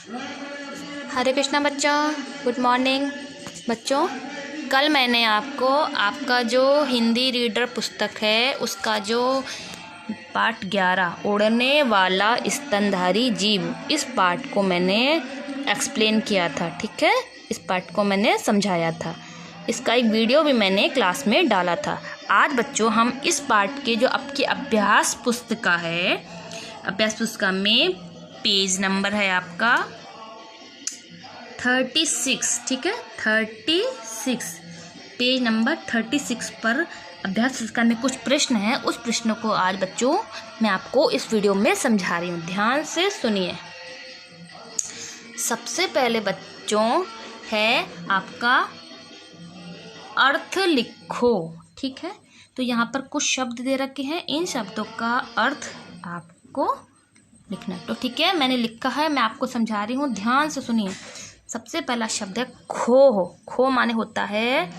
हरे कृष्णा बच्चों, good morning बच्चों। कल मैंने आपको आपका जो हिंदी रीडर पुस्तक है उसका जो पाठ 11 उड़ने वाला स्तनधारी जीव, इस पाठ को मैंने एक्सप्लेन किया था। ठीक है, इस पाठ को मैंने समझाया था। इसका एक वीडियो भी मैंने क्लास में डाला था। आज बच्चों हम इस पाठ के जो आपकी अभ्यास पुस्तिका है, अभ्यास पुस्तिका में पेज नंबर है आपका 36। ठीक है, 36 पेज नंबर 36 पर अभ्यास पुस्तिका में कुछ प्रश्न हैं। उस प्रश्नों को आज बच्चों मैं आपको इस वीडियो में समझा रही हूँ। ध्यान से सुनिए। सबसे पहले बच्चों है आपका अर्थ लिखो। ठीक है, तो यहाँ पर कुछ शब्द दे रखे हैं, इन शब्दों का अर्थ आपको लिखना है। तो ठीक है, मैंने लिखा है, मैं आपको समझा रही हूँ, ध्यान से सुनिए। सबसे पहला शब्द है खो। खो माने होता है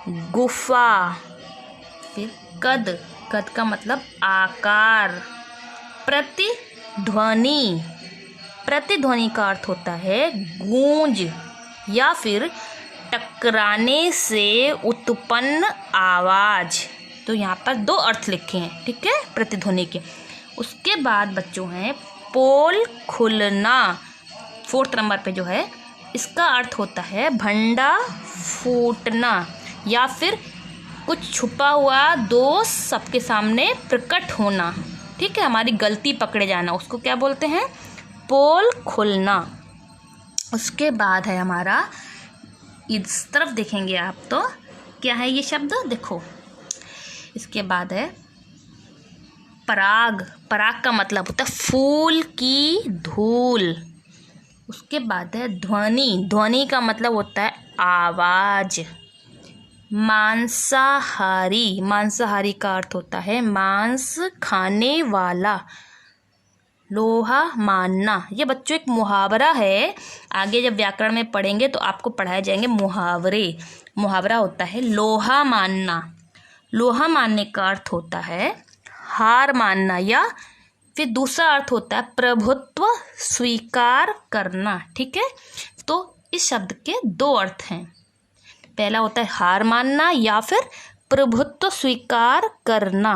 गुफा। फिर कद, कद का मतलब आकार। प्रतिध्वनि, प्रतिध्वनि का अर्थ होता है गूंज या फिर टकराने से उत्पन्न आवाज। तो यहाँ पर दो अर्थ लिखे हैं, ठीक है, प्रतिध्वनि के। उसके बाद बच्चों हैं पोल खुलना। 4th नंबर पे जो है इसका अर्थ होता है भंडा फूटना या फिर कुछ छुपा हुआ दोष सबके सामने प्रकट होना। ठीक है, हमारी गलती पकड़े जाना, उसको क्या बोलते हैं? पोल खुलना। उसके बाद है हमारा, इस तरफ देखेंगे आप तो क्या है ये शब्द, देखो। इसके बाद है पराग। पराग का मतलब होता है फूल की धूल। उसके बाद है ध्वनि। ध्वनि का मतलब होता है आवाज। मांसाहारी। मांसाहारी का अर्थ होता है मांस खाने वाला। लोहा मानना, ये बच्चों एक मुहावरा है। आगे जब व्याकरण में पढ़ेंगे तो आपको पढ़ाए जाएंगे मुहावरे। मुहावरा होता है लोहा मानना। लोहा मानने का अर्थ होता है हार मानना, या फिर दूसरा अर्थ होता है प्रभुत्व स्वीकार करना। ठीक है, तो इस शब्द के दो अर्थ हैं। पहला होता है हार मानना या फिर प्रभुत्व स्वीकार करना।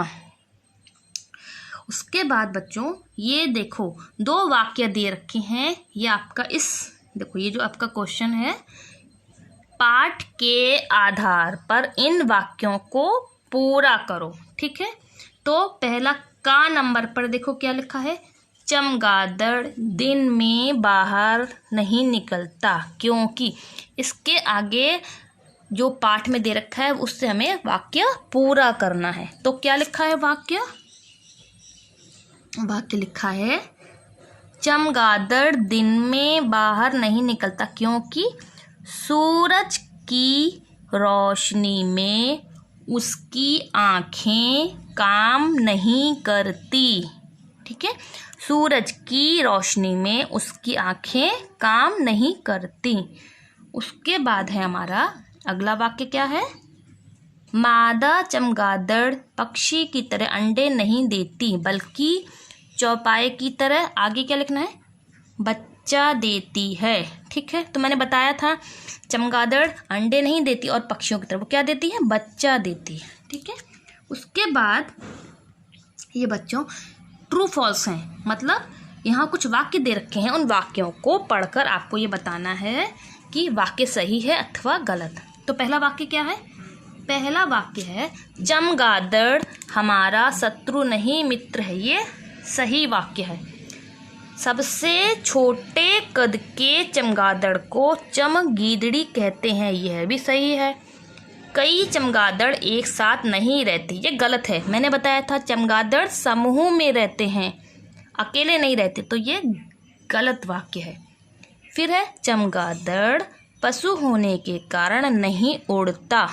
उसके बाद बच्चों ये देखो, दो वाक्य दे रखे हैं। ये आपका इस देखो, ये जो आपका क्वेश्चन है, पाठ के आधार पर इन वाक्यों को पूरा करो। ठीक है, तो पहला का नंबर पर देखो क्या लिखा है, चमगादड़ दिन में बाहर नहीं निकलता क्योंकि। इसके आगे जो पाठ में दे रखा है उससे हमें वाक्य पूरा करना है। तो क्या लिखा है वाक्य? वाक्य लिखा है चमगादड़ दिन में बाहर नहीं निकलता क्योंकि सूरज की रोशनी में उसकी आँखें काम नहीं करती। ठीक है, सूरज की रोशनी में उसकी आँखें काम नहीं करती। उसके बाद है हमारा अगला वाक्य क्या है, मादा चमगादड़ पक्षी की तरह अंडे नहीं देती बल्कि चौपाए की तरह, आगे क्या लिखना है, बच्चा देती है। ठीक है, तो मैंने बताया था चमगादड़ अंडे नहीं देती और पक्षियों की तरह वो क्या देती है, बच्चा देती है। ठीक है, उसके बाद ये बच्चों ट्रू फॉल्स हैं, मतलब यहाँ कुछ वाक्य दे रखे हैं, उन वाक्यों को पढ़कर आपको ये बताना है कि वाक्य सही है अथवा गलत। तो पहला वाक्य क्या है? पहला वाक्य है चमगादड़ हमारा शत्रु नहीं मित्र है। ये सही वाक्य है। सबसे छोटे कद के चमगादड़ को चमगीदड़ी कहते हैं, यह भी सही है। कई चमगादड़ एक साथ नहीं रहती, ये गलत है। मैंने बताया था चमगादड़ समूह में रहते हैं, अकेले नहीं रहते, तो ये गलत वाक्य है। फिर है चमगादड़ पशु होने के कारण नहीं उड़ता,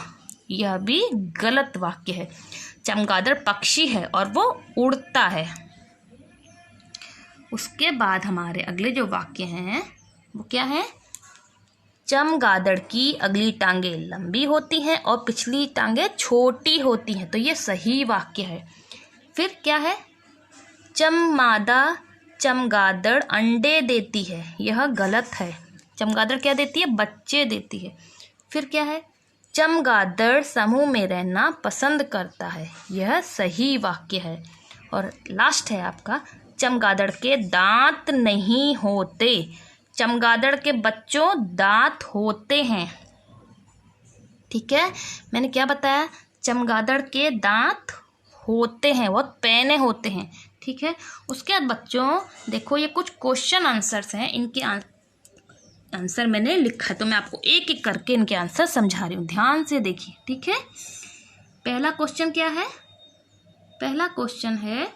यह भी गलत वाक्य है। चमगादड़ पक्षी है और वो उड़ता है। उसके बाद हमारे अगले जो वाक्य हैं वो क्या है, चमगादड़ की अगली टांगें लंबी होती हैं और पिछली टांगें छोटी होती हैं, तो ये सही वाक्य है। फिर क्या है, चममादा चमगादड़ अंडे देती है, यह गलत है। चमगादड़ क्या देती है? बच्चे देती है। फिर क्या है? चमगादड़ समूह में रहना पसंद करता है, यह सही वाक्य है। और लास्ट है आपका, चमगादड़ के दांत नहीं होते। चमगादड़ के बच्चों दांत होते हैं। ठीक है, मैंने क्या बताया? चमगादड़ के दांत होते हैं, बहुत पैने होते हैं। ठीक है, उसके बाद बच्चों देखो, ये कुछ क्वेश्चन आंसर्स हैं, इनके आंसर मैंने लिखा है, तो मैं आपको एक एक करके इनके आंसर समझा रही हूँ, ध्यान से देखिए। ठीक है, पहला क्वेश्चन क्या है? पहला क्वेश्चन है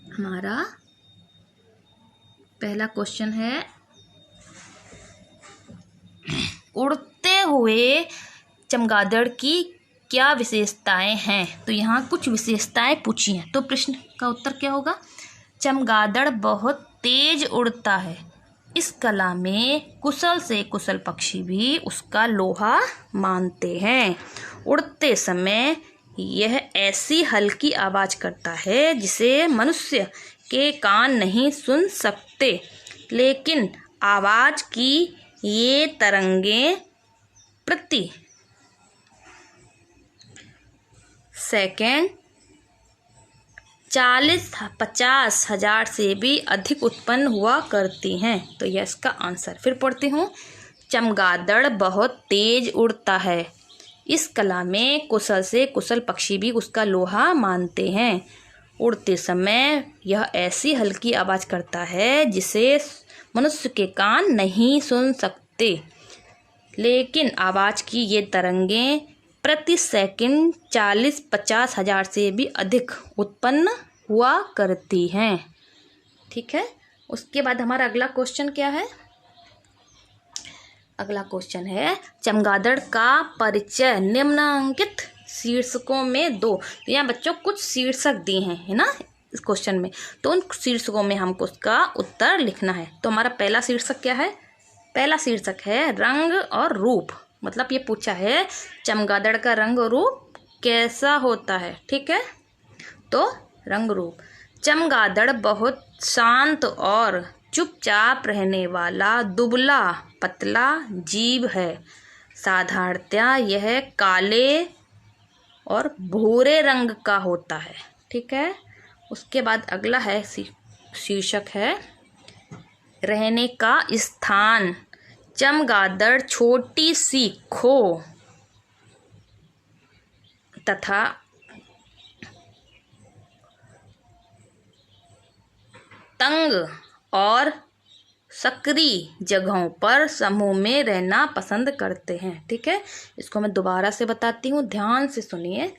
हमारा, पहला क्वेश्चन है, उड़ते हुए चमगादड़ की क्या विशेषताएं हैं? तो यहाँ कुछ विशेषताएं पूछी हैं, तो प्रश्न का उत्तर क्या होगा? चमगादड़ बहुत तेज उड़ता है। इस कला में कुशल से कुशल पक्षी भी उसका लोहा मानते हैं। उड़ते समय यह ऐसी हल्की आवाज़ करता है जिसे मनुष्य के कान नहीं सुन सकते, लेकिन आवाज़ की ये तरंगें प्रति सेकेंड 40-50 हजार से भी अधिक उत्पन्न हुआ करती हैं। तो यह इसका आंसर। फिर पढ़ती हूँ, चमगादड़ बहुत तेज उड़ता है। इस कला में कुशल से कुशल पक्षी भी उसका लोहा मानते हैं। उड़ते समय यह ऐसी हल्की आवाज़ करता है जिसे मनुष्य के कान नहीं सुन सकते, लेकिन आवाज़ की ये तरंगें प्रति सेकंड 40-50 हजार से भी अधिक उत्पन्न हुआ करती हैं। ठीक है, उसके बाद हमारा अगला क्वेश्चन क्या है? अगला क्वेश्चन है, चमगादड़ का परिचय निम्नलिखित शीर्षकों में दो। तो यहाँ बच्चों कुछ शीर्षक दिए हैं, है ना, इस क्वेश्चन में, तो उन शीर्षकों में हमको उसका उत्तर लिखना है। तो हमारा पहला शीर्षक क्या है? पहला शीर्षक है रंग और रूप। मतलब ये पूछा है चमगादड़ का रंग और रूप कैसा होता है। ठीक है, तो रंग रूप, चमगादड़ बहुत शांत और चुपचाप रहने वाला दुबला पतला जीव है। साधारणतया यह काले और भूरे रंग का होता है। ठीक है, उसके बाद अगला है शीर्षक है रहने का स्थान। चमगादड़ छोटी सी खो तथा तंग और सक्रिय जगहों पर समूह में रहना पसंद करते हैं। ठीक है, इसको मैं दोबारा से बताती हूँ, ध्यान से सुनिए।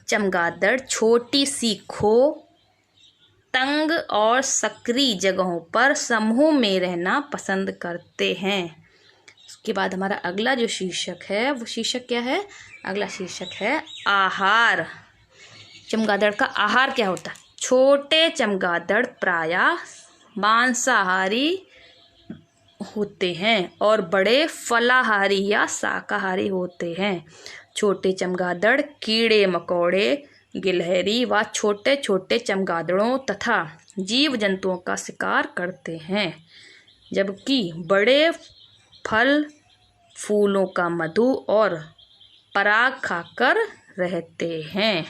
चमगादड़ छोटी सी खो, तंग और सक्रिय जगहों पर समूह में रहना पसंद करते हैं। उसके बाद हमारा अगला जो शीर्षक है वो शीर्षक क्या है? अगला शीर्षक है आहार। चमगादड़ का आहार क्या होता है? छोटे चमगादड़ प्रायः मांसाहारी होते हैं और बड़े फलाहारी या शाकाहारी होते हैं। छोटे चमगादड़ कीड़े मकोड़े, गिलहरी व छोटे छोटे चमगादड़ों तथा जीव जंतुओं का शिकार करते हैं, जबकि बड़े फल फूलों का मधु और पराग खाकर रहते हैं।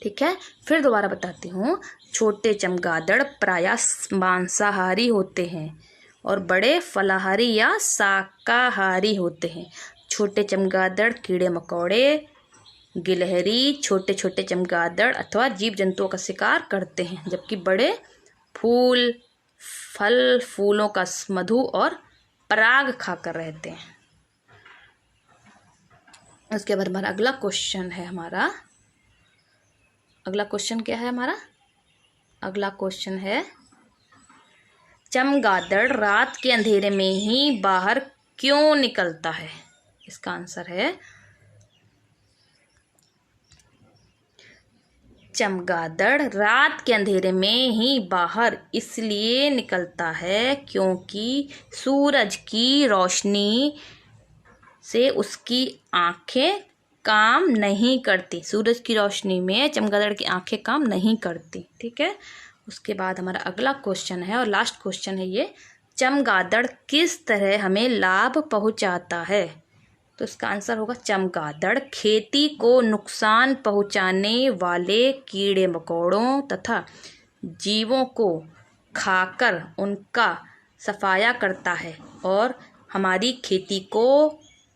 ठीक है, फिर दोबारा बताती हूँ। छोटे चमगादड़ प्रायः मांसाहारी होते हैं और बड़े फलाहारी या शाकाहारी होते हैं। छोटे चमगादड़ कीड़े मकोड़े, गिलहरी, छोटे छोटे चमगादड़ अथवा जीव जंतुओं का शिकार करते हैं, जबकि बड़े फल फूलों का मधु और पराग खाकर रहते हैं। उसके बाद हमारा अगला क्वेश्चन है अगला क्वेश्चन क्या है हमारा? अगला क्वेश्चन है चमगादड़ रात के अंधेरे में ही बाहर क्यों निकलता है? इसका आंसर है चमगादड़ रात के अंधेरे में ही बाहर इसलिए निकलता है क्योंकि सूरज की रोशनी से उसकी आंखें काम नहीं करती, सूरज की रोशनी में चमगादड़ की आंखें काम नहीं करती। ठीक है, उसके बाद हमारा अगला क्वेश्चन है और लास्ट क्वेश्चन है ये, चमगादड़ किस तरह हमें लाभ पहुंचाता है? तो इसका आंसर होगा चमगादड़ खेती को नुकसान पहुंचाने वाले कीड़े मकोड़ों तथा जीवों को खाकर उनका सफाया करता है और हमारी खेती को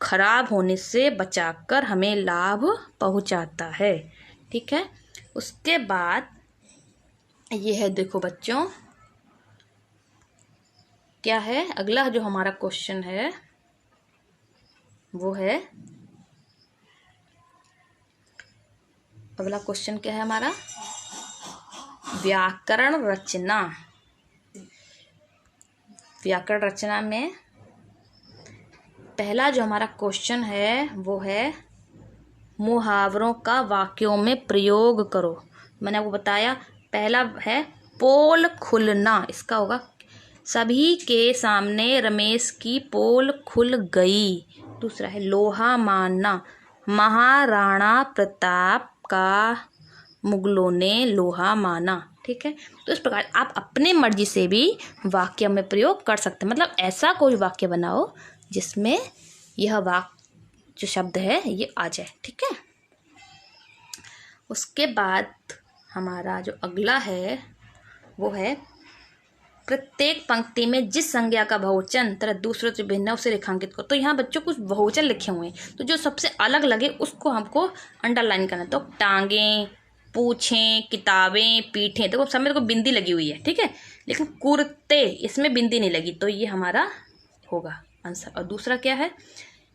खराब होने से बचाकर हमें लाभ पहुंचाता है। ठीक है, उसके बाद ये है, देखो बच्चों क्या है अगला जो हमारा क्वेश्चन है वो है, अगला क्वेश्चन क्या है हमारा, व्याकरण रचना। व्याकरण रचना में पहला जो हमारा क्वेश्चन है वो है, मुहावरों का वाक्यों में प्रयोग करो। मैंने आपको बताया, पहला है पोल खुलना, इसका होगा सभी के सामने रमेश की पोल खुल गई। दूसरा है लोहा मानना, महाराणा प्रताप का मुगलों ने लोहा माना। ठीक है, तो इस प्रकार आप अपने मर्जी से भी वाक्य में प्रयोग कर सकते हैं, मतलब ऐसा कोई वाक्य बनाओ जिसमें यह वाक्य जो शब्द है ये आ जाए। ठीक है, उसके बाद हमारा जो अगला है वो है, प्रत्येक पंक्ति में जिस संज्ञा का बहुवचन तरह दूसरों से भिन्न है उसे रेखांकित करो। तो यहाँ बच्चों कुछ बहुवचन लिखे हुए हैं, तो जो सबसे अलग लगे उसको हमको अंडरलाइन करना है। तो टांगें, पूछें, किताबें, पीठें, देखो सब में देखो बिंदी लगी हुई है। ठीक है, लेकिन कुर्ते इसमें बिंदी नहीं लगी, तो ये हमारा होगा आंसर। और दूसरा क्या है,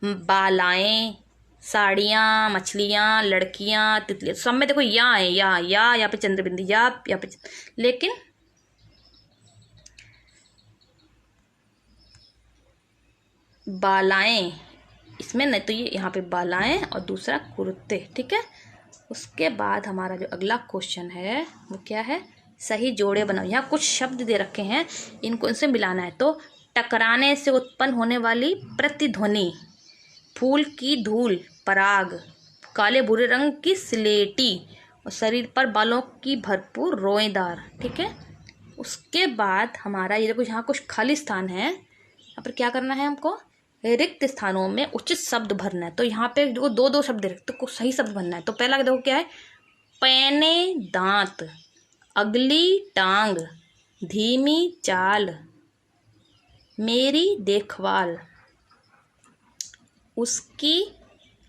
बालाएं, साड़ियाँ, मछलियाँ, लड़कियाँ, तितलियाँ, सब में देखो या है, या पे चंद्र बिंदी, या पे, लेकिन बालाएं इसमें नहीं, तो ये यहाँ पे बालाएं और दूसरा कुर्ते। ठीक है, उसके बाद हमारा जो अगला क्वेश्चन है वो क्या है, सही जोड़े बनाओ। यहाँ कुछ शब्द दे रखे हैं, इनको इनसे मिलाना है। तो टकराने से उत्पन्न होने वाली प्रतिध्वनि, फूल की धूल पराग, काले भूरे रंग की स्लेटी और शरीर पर बालों की भरपूर रोएदार। ठीक है, उसके बाद हमारा ये देखो यहाँ कुछ खाली स्थान है, यहाँ पर क्या करना है हमको, रिक्त स्थानों में उचित शब्द भरना है। तो यहाँ पे देखो दो शब्द रिक्त, तो सही शब्द भरना है। तो पहला देखो क्या है, पैने दांत, अगली टांग, धीमी चाल, मेरी देखभाल, उसकी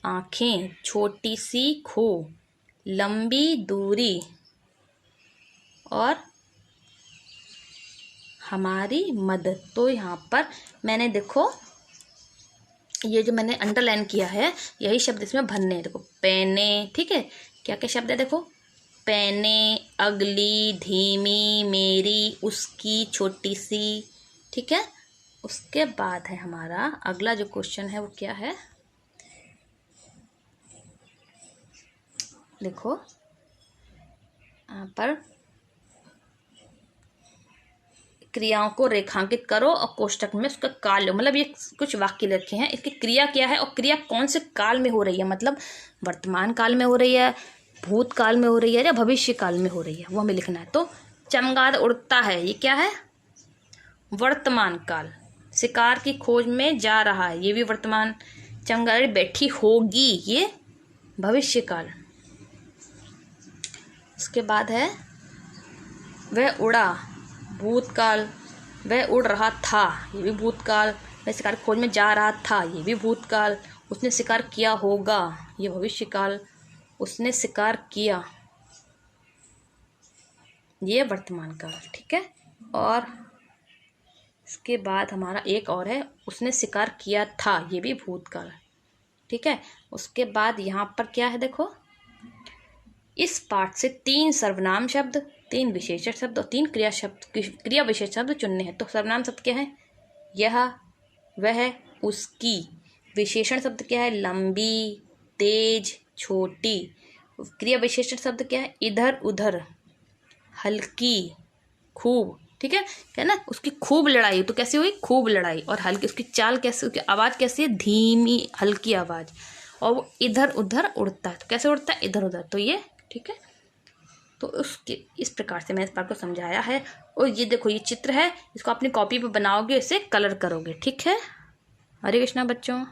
आंखें, छोटी सी खो, लंबी दूरी और हमारी मदद। तो यहाँ पर मैंने देखो ये जो मैंने अंडरलाइन किया है यही शब्द इसमें भरने हैं। देखो पैने, ठीक है, क्या क्या शब्द है देखो, पैने, अगली, धीमी, मेरी, उसकी, छोटी सी। ठीक है, उसके बाद है हमारा अगला जो क्वेश्चन है वो क्या है, देखो यहाँ पर क्रियाओं को रेखांकित करो और कोष्टक में उसका काल, मतलब ये कुछ वाक्य लिखे हैं, इसकी क्रिया क्या है और क्रिया कौन से काल में हो रही है, मतलब वर्तमान काल में हो रही है, भूतकाल में हो रही है या भविष्य काल में हो रही है, वो हमें लिखना है। तो चमगादड़ उड़ता है, ये क्या है, वर्तमान काल। शिकार की खोज में जा रहा है, ये भी वर्तमान। चमगादड़ बैठी होगी, ये भविष्य काल। उसके बाद है वह उड़ा, भूतकाल। वह उड़ रहा था, ये भी भूतकाल। वह शिकार की खोज में जा रहा था, ये भी भूतकाल। उसने शिकार किया होगा, ये भविष्य काल। उसने शिकार किया, ये वर्तमान काल। ठीक है, और इसके बाद हमारा एक और है, उसने शिकार किया था, ये भी भूतकाल। ठीक है, उसके बाद यहाँ पर क्या है देखो, इस पाठ से 3 सर्वनाम शब्द, 3 विशेषण शब्द और 3 क्रिया विशेष शब्द चुनने हैं। तो सर्वनाम शब्द क्या है, यह, वह, उसकी। विशेषण शब्द क्या है, लंबी, तेज, छोटी। क्रिया विशेषण शब्द क्या है, इधर उधर, हल्की, खूब। ठीक है ना, उसकी खूब लड़ाई, तो कैसी हुई, खूब लड़ाई। और हल्की, उसकी चाल कैसी, उसकी आवाज़ कैसी है, धीमी हल्की आवाज़। और वो इधर उधर उड़ता है। तो कैसे उड़ता है? इधर उधर। तो ये ठीक है, तो उसके इस प्रकार से मैंने इस बात को समझाया है। और ये देखो ये चित्र है, इसको अपनी कॉपी पे बनाओगे, इसे कलर करोगे। ठीक है, हरे कृष्णा बच्चों।